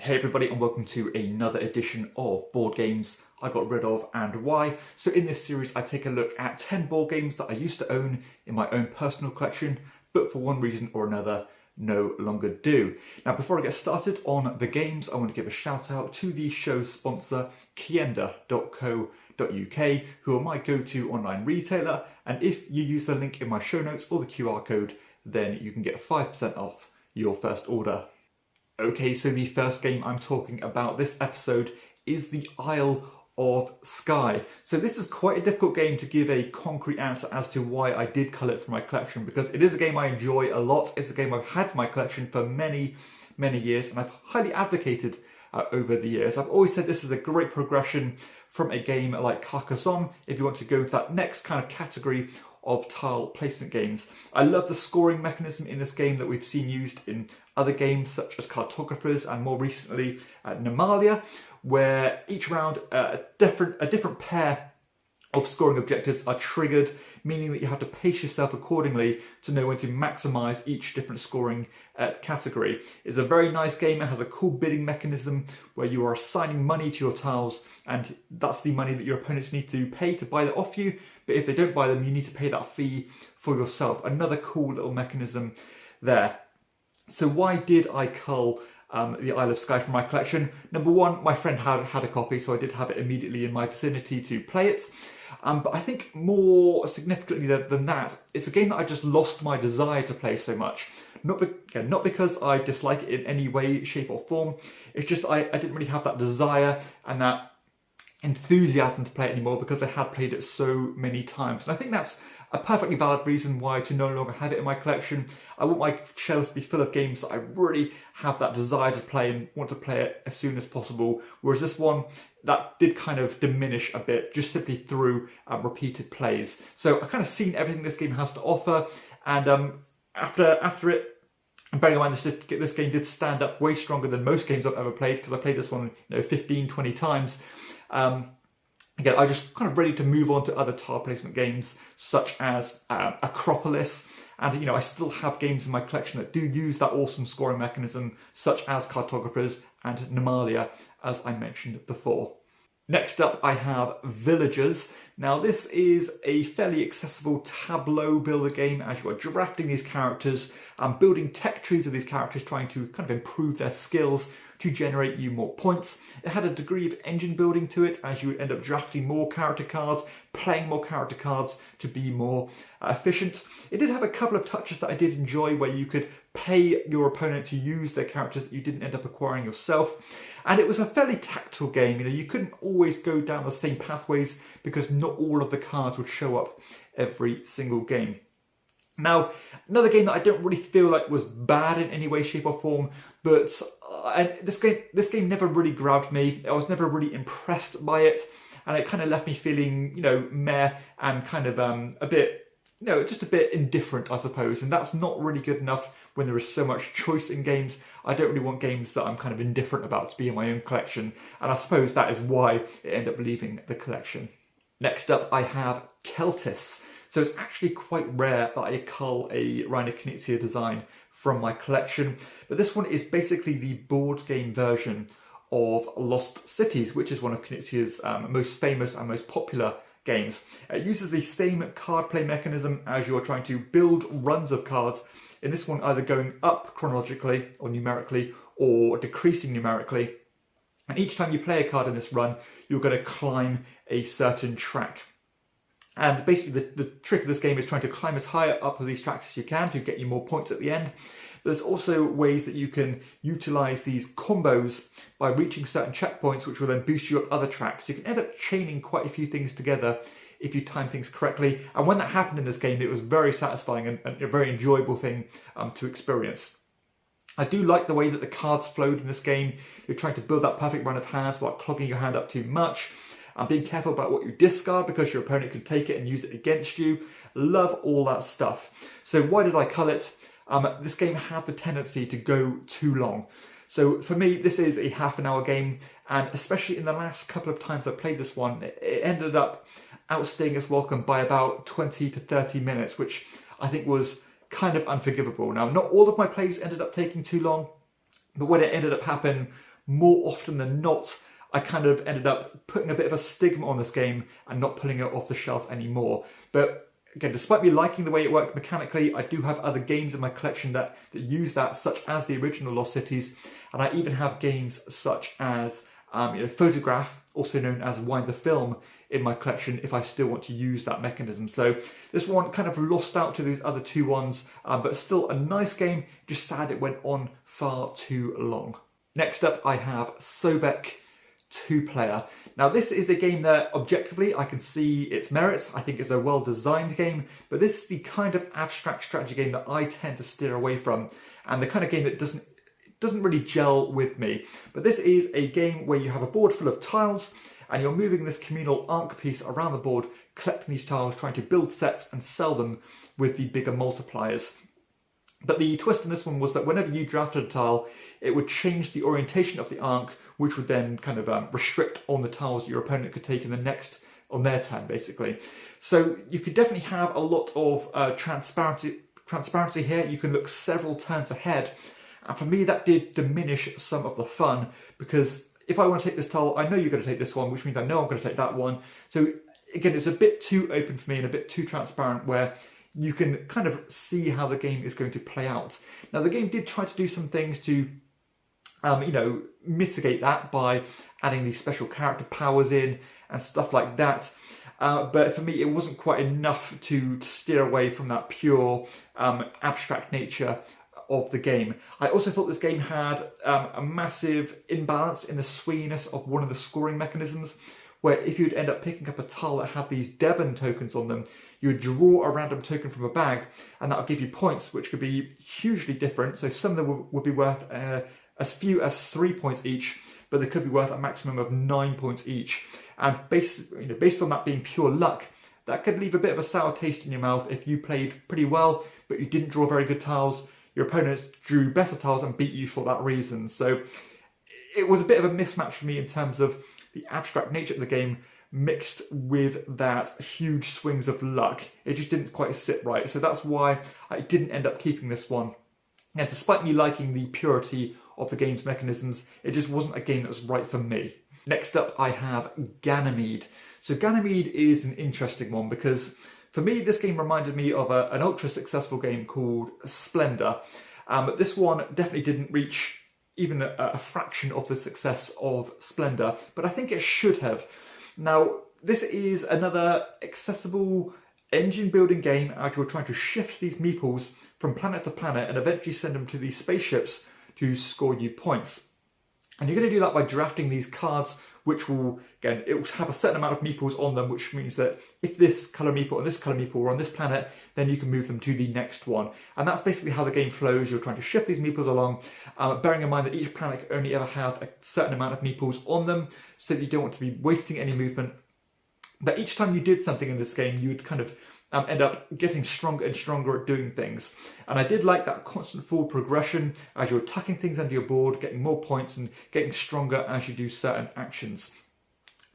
Hey everybody, and welcome to another edition of Board Games I Got Rid Of and Why. So in this series I take a look at 10 board games that I used to own in my own personal collection, but for one reason or another no longer do. Now before I get started on the games, I want to give a shout out to the show's sponsor KIENDA.co.uk, who are my go-to online retailer, and if you use the link in my show notes or the QR code, then you can get 5% off your first order. Okay, so the first game I'm talking about this episode is the Isle of Skye. So this is quite a difficult game to give a concrete answer as to why I did cull it from my collection, because it is a game I enjoy a lot. It's a game I've had in my collection for many years, and I've highly advocated over the years. I've always said this is a great progression from a game like Carcassonne if you want to go into that next kind of category of tile placement games. I love the scoring mechanism in this game that we've seen used in other games such as Cartographers and more recently Nymalia, where each round a different pair of scoring objectives are triggered, meaning that you have to pace yourself accordingly to know when to maximise each different scoring category. It's a very nice game. It has a cool bidding mechanism where you are assigning money to your tiles, and that's the money that your opponents need to pay to buy that off you, but if they don't buy them you need to pay that fee for yourself. Another cool little mechanism there. So why did I cull the Isle of Skye from my collection? Number one, my friend had a copy, so I did have it immediately in my vicinity to play it. But I think more significantly than that, it's a game that I just lost my desire to play so much. Not because I dislike it in any way, shape or form. It's just I didn't really have that desire and that enthusiasm to play it anymore because I had played it so many times. And I think that's a perfectly valid reason why to no longer have it in my collection. I want my shelves to be full of games that I really have that desire to play and want to play it as soon as possible. Whereas this one, that did kind of diminish a bit just simply through repeated plays. So I've kind of seen everything this game has to offer, and after it, and bearing in mind this game did stand up way stronger than most games I've ever played, because I played this one 15, 20 times. Again, I'm just kind of ready to move on to other tile placement games such as Acropolis, and I still have games in my collection that do use that awesome scoring mechanism such as Cartographers and Nymalia, as I mentioned before. Next up I have Villagers. Now this is a fairly accessible tableau builder game as you are drafting these characters and building tech trees of these characters, trying to kind of improve their skills to generate you more points. It had a degree of engine building to it as you would end up drafting more character cards, playing more character cards to be more efficient. It did have a couple of touches that I did enjoy, where you could pay your opponent to use their characters that you didn't end up acquiring yourself. And it was a fairly tactile game. You couldn't always go down the same pathways because not all of the cards would show up every single game. Now, another game that I don't really feel like was bad in any way, shape or form, but this game never really grabbed me. I was never really impressed by it, and it kind of left me feeling, meh, and kind of a bit, just a bit indifferent, I suppose. And that's not really good enough when there is so much choice in games. I don't really want games that I'm kind of indifferent about to be in my own collection, and I suppose that is why it ended up leaving the collection. Next up, I have Celtis. So it's actually quite rare that I cull a Reiner Knizia design from my collection, but this one is basically the board game version of Lost Cities, which is one of Knizia's most famous and most popular games. It uses the same card play mechanism as you're trying to build runs of cards. In this one, either going up chronologically or numerically, or decreasing numerically. And each time you play a card in this run, you're going to climb a certain track. And basically the trick of this game is trying to climb as high up of these tracks as you can to get you more points at the end. But there's also ways that you can utilise these combos by reaching certain checkpoints, which will then boost you up other tracks. You can end up chaining quite a few things together if you time things correctly. And when that happened in this game, it was very satisfying and a very enjoyable thing to experience. I do like the way that the cards flowed in this game. You're trying to build that perfect run of hands without clogging your hand up too much. And being careful about what you discard because your opponent could take it and use it against you. Love all that stuff. So why did I cull it? This game had the tendency to go too long. So for me, this is a half-an-hour game, and especially in the last couple of times I played this one, it ended up outstaying its welcome by about 20 to 30 minutes, which I think was kind of unforgivable. Now, not all of my plays ended up taking too long, but when it ended up happening more often than not, I kind of ended up putting a bit of a stigma on this game and not pulling it off the shelf anymore. But again, despite me liking the way it worked mechanically, I do have other games in my collection that use that, such as the original Lost Cities, and I even have games such as Photograph, also known as Wind the Film, in my collection if I still want to use that mechanism. So this one kind of lost out to these other two ones, but still a nice game, just sad it went on far too long. Next up I have Sobek 2-player. Now this is a game that objectively I can see its merits. I think it's a well-designed game, but this is the kind of abstract strategy game that I tend to steer away from, and the kind of game that doesn't really gel with me. But this is a game where you have a board full of tiles and you're moving this communal arc piece around the board, collecting these tiles, trying to build sets and sell them with the bigger multipliers. But the twist in this one was that whenever you drafted a tile, it would change the orientation of the arc, which would then kind of restrict on the tiles your opponent could take in the next, on their turn basically. So you could definitely have a lot of transparency here. You can look several turns ahead. And for me, that did diminish some of the fun, because if I want to take this tile, I know you're going to take this one, which means I know I'm going to take that one. So again, it's a bit too open for me and a bit too transparent, where you can kind of see how the game is going to play out. Now, the game did try to do some things to, mitigate that by adding these special character powers in and stuff like that. But for me, it wasn't quite enough to steer away from that pure abstract nature of the game. I also thought this game had a massive imbalance in the swinginess of one of the scoring mechanisms, where if you'd end up picking up a tile that had these Devon tokens on them, you would draw a random token from a bag, and that would give you points, which could be hugely different. So some of them would be worth as few as 3 points each, but they could be worth a maximum of 9 points each. And based on that being pure luck, that could leave a bit of a sour taste in your mouth if you played pretty well, but you didn't draw very good tiles. Your opponents drew better tiles and beat you for that reason. So it was a bit of a mismatch for me in terms of the abstract nature of the game mixed with that huge swings of luck. It just didn't quite sit right. So that's why I didn't end up keeping this one. And despite me liking the purity of the game's mechanisms, it just wasn't a game that was right for me. Next up, I have Ganymede. So Ganymede is an interesting one because for me, this game reminded me of an ultra successful game called Splendor. This one definitely didn't reach even a fraction of the success of Splendor, but I think it should have. Now, this is another accessible engine building game as you're trying to shift these meeples from planet to planet and eventually send them to these spaceships to score you points. And you're going to do that by drafting these cards, which will, again, it will have a certain amount of meeples on them, which means that if this colour meeple and this colour meeple are on this planet, then you can move them to the next one. And that's basically how the game flows. You're trying to shift these meeples along, bearing in mind that each planet can only ever have a certain amount of meeples on them, so that you don't want to be wasting any movement. But each time you did something in this game, you would kind of end up getting stronger and stronger at doing things. And I did like that constant forward progression as you're tucking things under your board, getting more points and getting stronger as you do certain actions.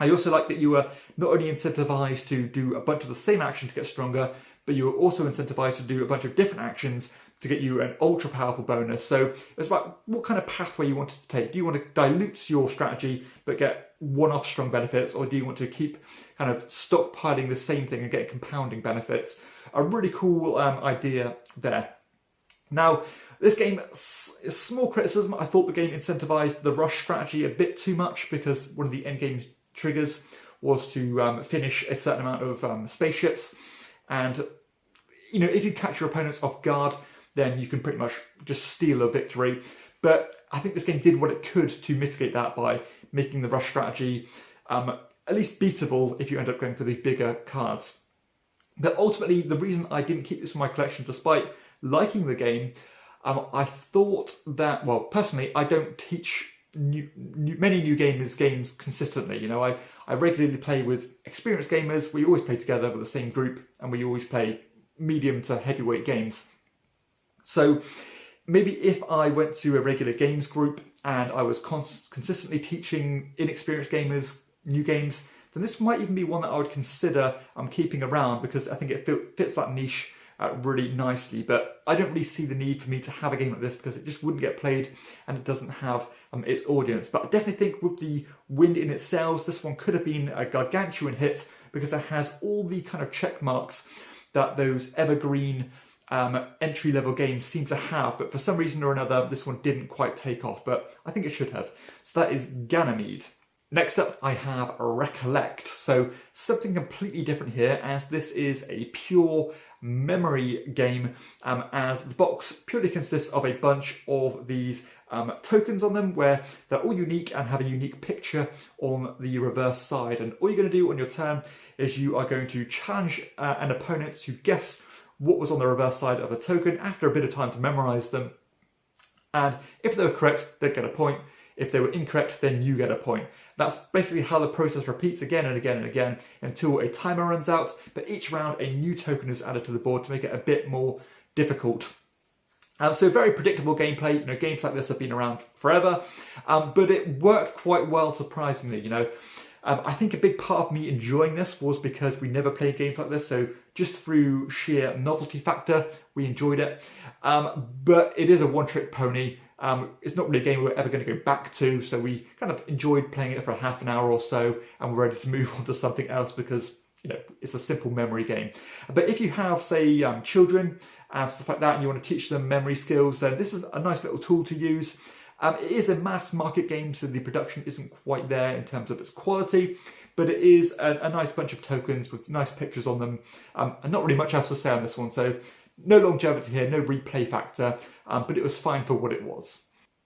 I also like that you were not only incentivized to do a bunch of the same action to get stronger, but you were also incentivized to do a bunch of different actions to get you an ultra powerful bonus. So it's about what kind of pathway you wanted to take. Do you want to dilute your strategy but get one-off strong benefits, or do you want to keep kind of stockpiling the same thing and get compounding benefits? A really cool idea there. Now, this game, small criticism, I thought the game incentivized the rush strategy a bit too much, because one of the endgame triggers was to finish a certain amount of spaceships. And, you know, if you catch your opponents off guard, then you can pretty much just steal a victory. But I think this game did what it could to mitigate that by making the rush strategy at least beatable if you end up going for the bigger cards. But ultimately, the reason I didn't keep this in my collection, despite liking the game, I thought that, well, personally, I don't teach many new gamers games consistently. You know, I regularly play with experienced gamers. We always play together with the same group, and we always play medium to heavyweight games. So maybe if I went to a regular games group and I was consistently teaching inexperienced gamers new games, then this might even be one that I would consider keeping around, because I think it fits that niche really nicely, but I don't really see the need for me to have a game like this because it just wouldn't get played and it doesn't have its audience. But I definitely think with the wind in its sails, this one could have been a gargantuan hit because it has all the kind of check marks that those evergreen entry-level games seem to have, but for some reason or another this one didn't quite take off, but I think it should have. So that is Ganymede. Next up I have Recollect, so something completely different here as this is a pure memory game, as the box purely consists of a bunch of these tokens on them where they're all unique and have a unique picture on the reverse side, and all you're going to do on your turn is you are going to challenge an opponent to guess what was on the reverse side of a token after a bit of time to memorize them, and if they were correct they'd get a point. If they were incorrect, then you get a point. That's basically how the process repeats again and again and again until a timer runs out, but each round a new token is added to the board to make it a bit more difficult. So very predictable gameplay. You know, games like this have been around forever, but it worked quite well, surprisingly. You know, I think a big part of me enjoying this was because we never played games like this, so just through sheer novelty factor, we enjoyed it. But it is a one-trick pony. It's not really a game we're ever going to go back to, so we kind of enjoyed playing it for a half an hour or so, and we're ready to move on to something else because, you know, it's a simple memory game. But if you have, say, children and stuff like that, and you want to teach them memory skills, then this is a nice little tool to use. It is a mass market game, so the production isn't quite there in terms of its quality, but it is a nice bunch of tokens with nice pictures on them, and not really much else to say on this one, so no longevity here, no replay factor, but it was fine for what it was.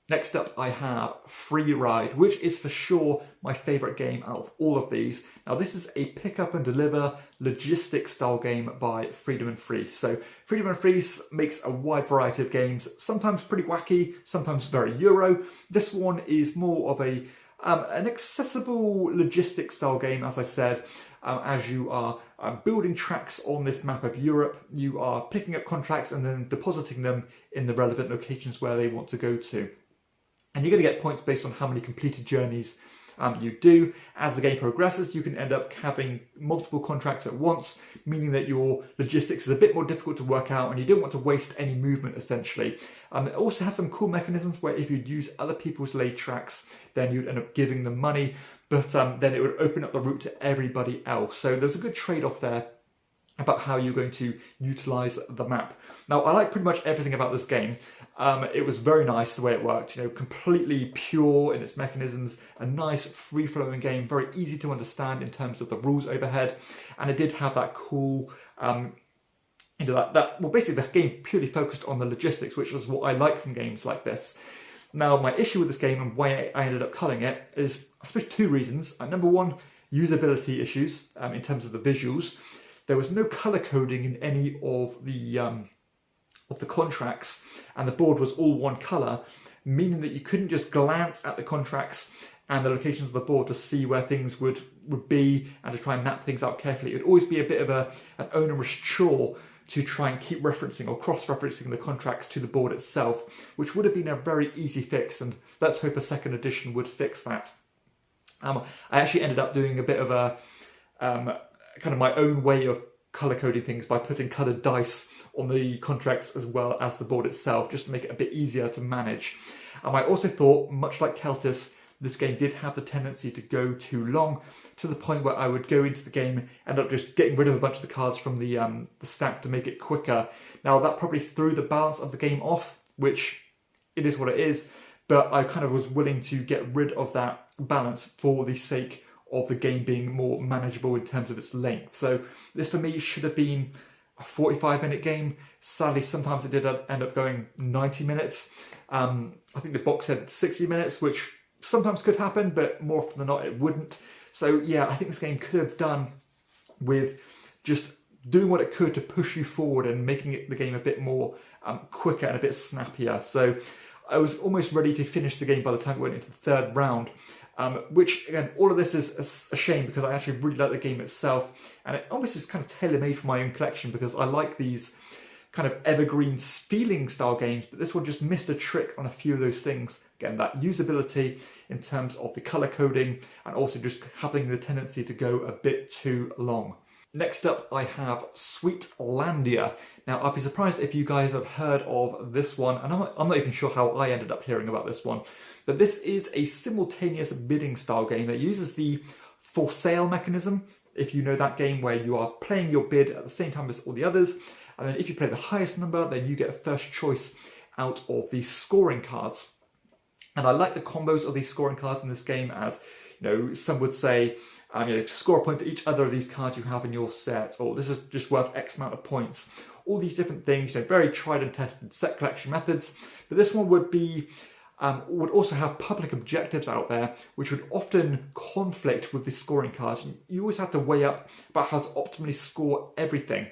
Next up I have Free Ride, which is for sure my favourite game out of all of these. Now this is a pick up and deliver logistics style game by Freedom and Freeze. So Freedom and Freeze makes a wide variety of games, sometimes pretty wacky, sometimes very Euro. This one is more of an accessible logistics style game, as I said. As you are building tracks on this map of Europe, you are picking up contracts and then depositing them in the relevant locations where they want to go to. And you're going to get points based on how many completed journeys you do. As the game progresses, you can end up having multiple contracts at once, meaning that your logistics is a bit more difficult to work out and you don't want to waste any movement, essentially. It also has some cool mechanisms where if you'd use other people's laid tracks, then you'd end up giving them money, but then it would open up the route to everybody else. So there's a good trade-off there about how you're going to utilise the map. Now, I like pretty much everything about this game. It was very nice the way it worked, you know, completely pure in its mechanisms, a nice free-flowing game, very easy to understand in terms of the rules overhead, and it did have that cool, you know, well, basically the game purely focused on the logistics, which was what I like from games like this. Now, my issue with this game and why I ended up culling it is, I suppose, two reasons. Number one, usability issues in terms of the visuals. There was no colour coding in any of the contracts, and the board was all one colour, meaning that you couldn't just glance at the contracts and the locations of the board to see where things would be and to try and map things out carefully. It would always be a bit of an onerous chore to try and keep referencing or cross-referencing the contracts to the board itself, which would have been a very easy fix, and let's hope a second edition would fix that. I actually ended up doing a bit of a kind of my own way of colour coding things by putting coloured dice on the contracts as well as the board itself, just to make it a bit easier to manage. I also thought, much like Celtis, this game did have the tendency to go too long, to the point where I would go into the game, end up just getting rid of a bunch of the cards from the stack to make it quicker. Now that probably threw the balance of the game off, which it is what it is, but I kind of was willing to get rid of that balance for the sake of the game being more manageable in terms of its length. So this for me should have been a 45-minute game. Sadly, sometimes it did end up going 90 minutes. I think the box said 60 minutes, which sometimes could happen, but more often than not it wouldn't. So yeah, I think this game could have done with just doing what it could to push you forward and making the game a bit more quicker and a bit snappier. So I was almost ready to finish the game by the time it went into the third round. Which, again, all of this is a shame because I actually really like the game itself, and it almost is kind of tailor-made for my own collection because I like these kind of evergreen feeling style games, but this one just missed a trick on a few of those things. Again, that usability in terms of the colour coding and also just having the tendency to go a bit too long. Next up, I have Sweetlandia. Now, I'd be surprised if you guys have heard of this one, and I'm not even sure how I ended up hearing about this one, but this is a simultaneous bidding style game that uses the for sale mechanism. If you know that game where you are playing your bid at the same time as all the others, and then if you play the highest number, then you get first choice out of the scoring cards. And I like the combos of these scoring cards in this game, as some would say, score a point for each other of these cards you have in your set, or this is just worth X amount of points. All these different things, very tried and tested set collection methods. But this one would be would also have public objectives out there, which would often conflict with the scoring cards. You always have to weigh up about how to optimally score everything.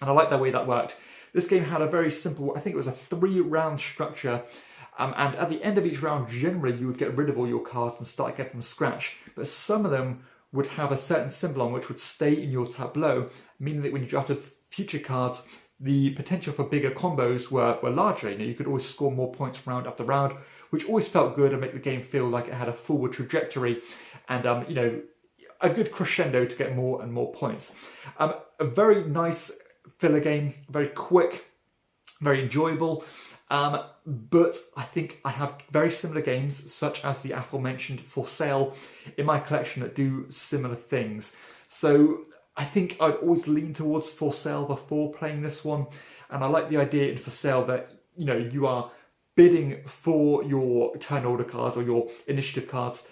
And I like the way that worked. This game had a very simple, I think it was a 3-round structure. And at the end of each round, generally, you would get rid of all your cards and start again from scratch. But some of them would have a certain symbol on which would stay in your tableau, meaning that when you drafted future cards, the potential for bigger combos were larger. You could always score more points round after round, which always felt good and make the game feel like it had a forward trajectory and, a good crescendo to get more and more points. A very nice filler game, very quick, very enjoyable. But I think I have very similar games, such as the aforementioned For Sale, in my collection that do similar things. So I think I'd always lean towards For Sale before playing this one. And I like the idea in For Sale that, you are bidding for your turn order cards or your initiative cards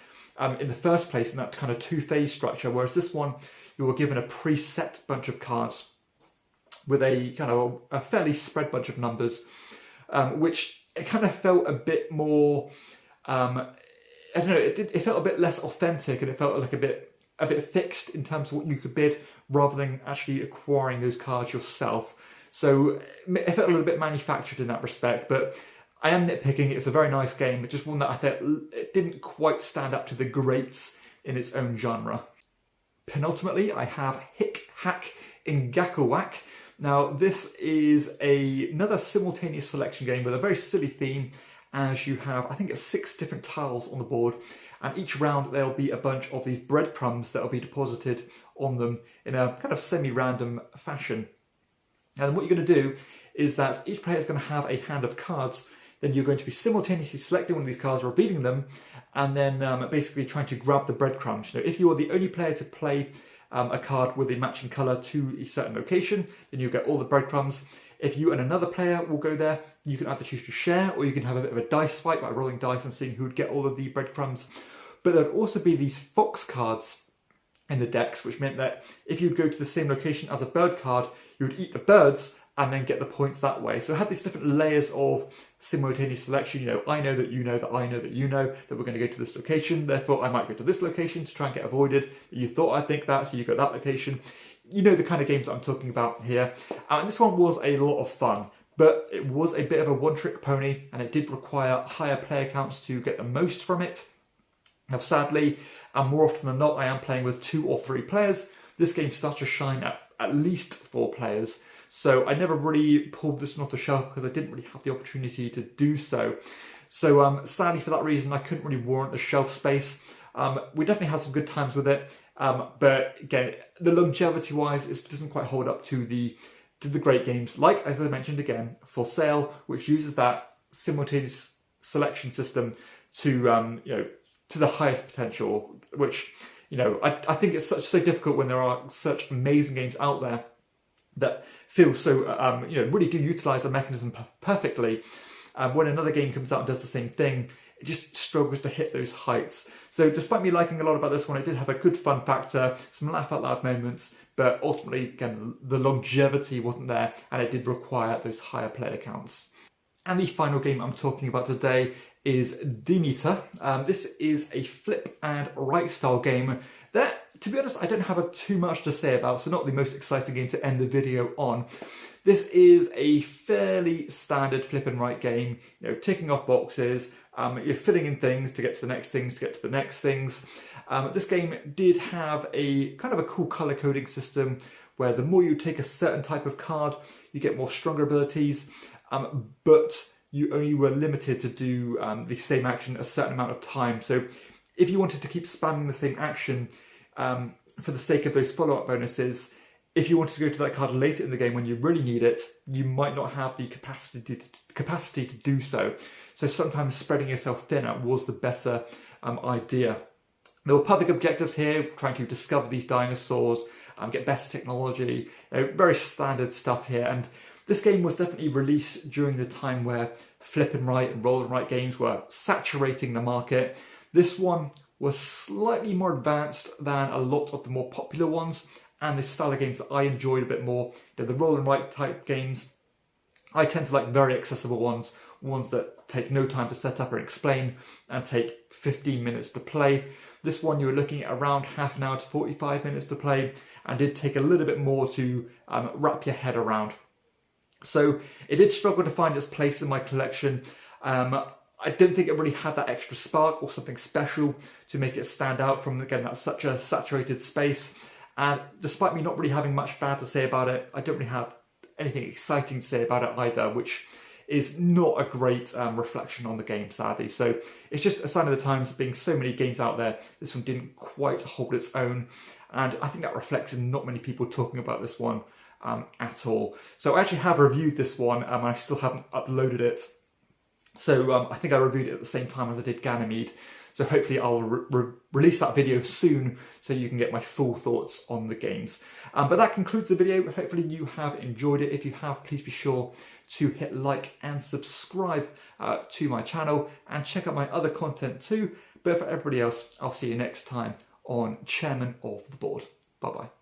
in the first place in that kind of 2-phase structure. Whereas this one, you were given a preset bunch of cards with a kind of a fairly spread bunch of numbers. Which it kind of felt a bit more, I don't know, it felt a bit less authentic, and it felt like a bit fixed in terms of what you could bid, rather than actually acquiring those cards yourself. So it felt a little bit manufactured in that respect, but I am nitpicking. It's a very nice game, but just one that I thought it didn't quite stand up to the greats in its own genre. Penultimately, I have Hickhack in Hickhack. Now, this is another simultaneous selection game with a very silly theme, as you have, I think it's 6 different tiles on the board, and each round there'll be a bunch of these breadcrumbs that will be deposited on them in a kind of semi-random fashion. And what you're going to do is that each player is going to have a hand of cards, then you're going to be simultaneously selecting one of these cards, revealing them, and then basically trying to grab the breadcrumbs. If you are the only player to play a card with a matching colour to a certain location, then you'll get all the breadcrumbs. If you and another player will go there, you can either choose to share, or you can have a bit of a dice fight by rolling dice and seeing who would get all of the breadcrumbs. But there would also be these fox cards in the decks, which meant that if you go to the same location as a bird card, you would eat the birds and then get the points that way. So it had these different layers of simultaneous selection. I know that you know that I know that you know that we're going to go to this location, therefore I might go to this location to try and get avoided. You thought I think that, so you go that location. You know the kind of games that I'm talking about here. And this one was a lot of fun, but it was a bit of a one-trick pony, and it did require higher player counts to get the most from it. Now, sadly, and more often than not, I am playing with 2 or 3 players. This game starts to shine at least 4 players. So I never really pulled this one off the shelf because I didn't really have the opportunity to do so. So sadly, for that reason, I couldn't really warrant the shelf space. We definitely had some good times with it, but again, the longevity-wise, it doesn't quite hold up to the great games, like, as I mentioned again, For Sale, which uses that simultaneous selection system to to the highest potential. Which I think it's so difficult when there are such amazing games out there that feel so, really do utilise a mechanism perfectly. When another game comes out and does the same thing, it just struggles to hit those heights. So despite me liking a lot about this one, it did have a good fun factor, some laugh out loud moments, but ultimately, again, the longevity wasn't there, and it did require those higher player counts. And the final game I'm talking about today is Denita. This is a flip and write style game that, to be honest, I don't have too much to say about, so not the most exciting game to end the video on. This is a fairly standard flip and write game, ticking off boxes, you're filling in things to get to the next things, to get to the next things. This game did have a kind of a cool colour coding system where the more you take a certain type of card, you get more stronger abilities, but you only were limited to do the same action a certain amount of time. So if you wanted to keep spamming the same action for the sake of those follow-up bonuses, if you wanted to go to that card later in the game when you really need it, you might not have the capacity to do so. So sometimes spreading yourself thinner was the better idea. There were public objectives here, trying to discover these dinosaurs, get better technology, very standard stuff here. And this game was definitely released during the time where flip and write and roll and write games were saturating the market. This one was slightly more advanced than a lot of the more popular ones, and the style of games that I enjoyed a bit more. You know, the roll and write type games, I tend to like very accessible ones that take no time to set up or explain and take 15 minutes to play. This one you were looking at around half an hour to 45 minutes to play, and did take a little bit more to wrap your head around. So it did struggle to find its place in my collection. I don't think it really had that extra spark or something special to make it stand out from, again, that's such a saturated space. And despite me not really having much bad to say about it, I don't really have anything exciting to say about it either, which is not a great reflection on the game, sadly. So it's just a sign of the times, being so many games out there, this one didn't quite hold its own. And I think that reflects in not many people talking about this one at all. So I actually have reviewed this one, and I still haven't uploaded it. So I think I reviewed it at the same time as I did Ganymede. So hopefully I'll release that video soon so you can get my full thoughts on the games. But that concludes the video. Hopefully you have enjoyed it. If you have, please be sure to hit like and subscribe to my channel, and check out my other content too. But for everybody else, I'll see you next time on Chairman of the Board. Bye bye.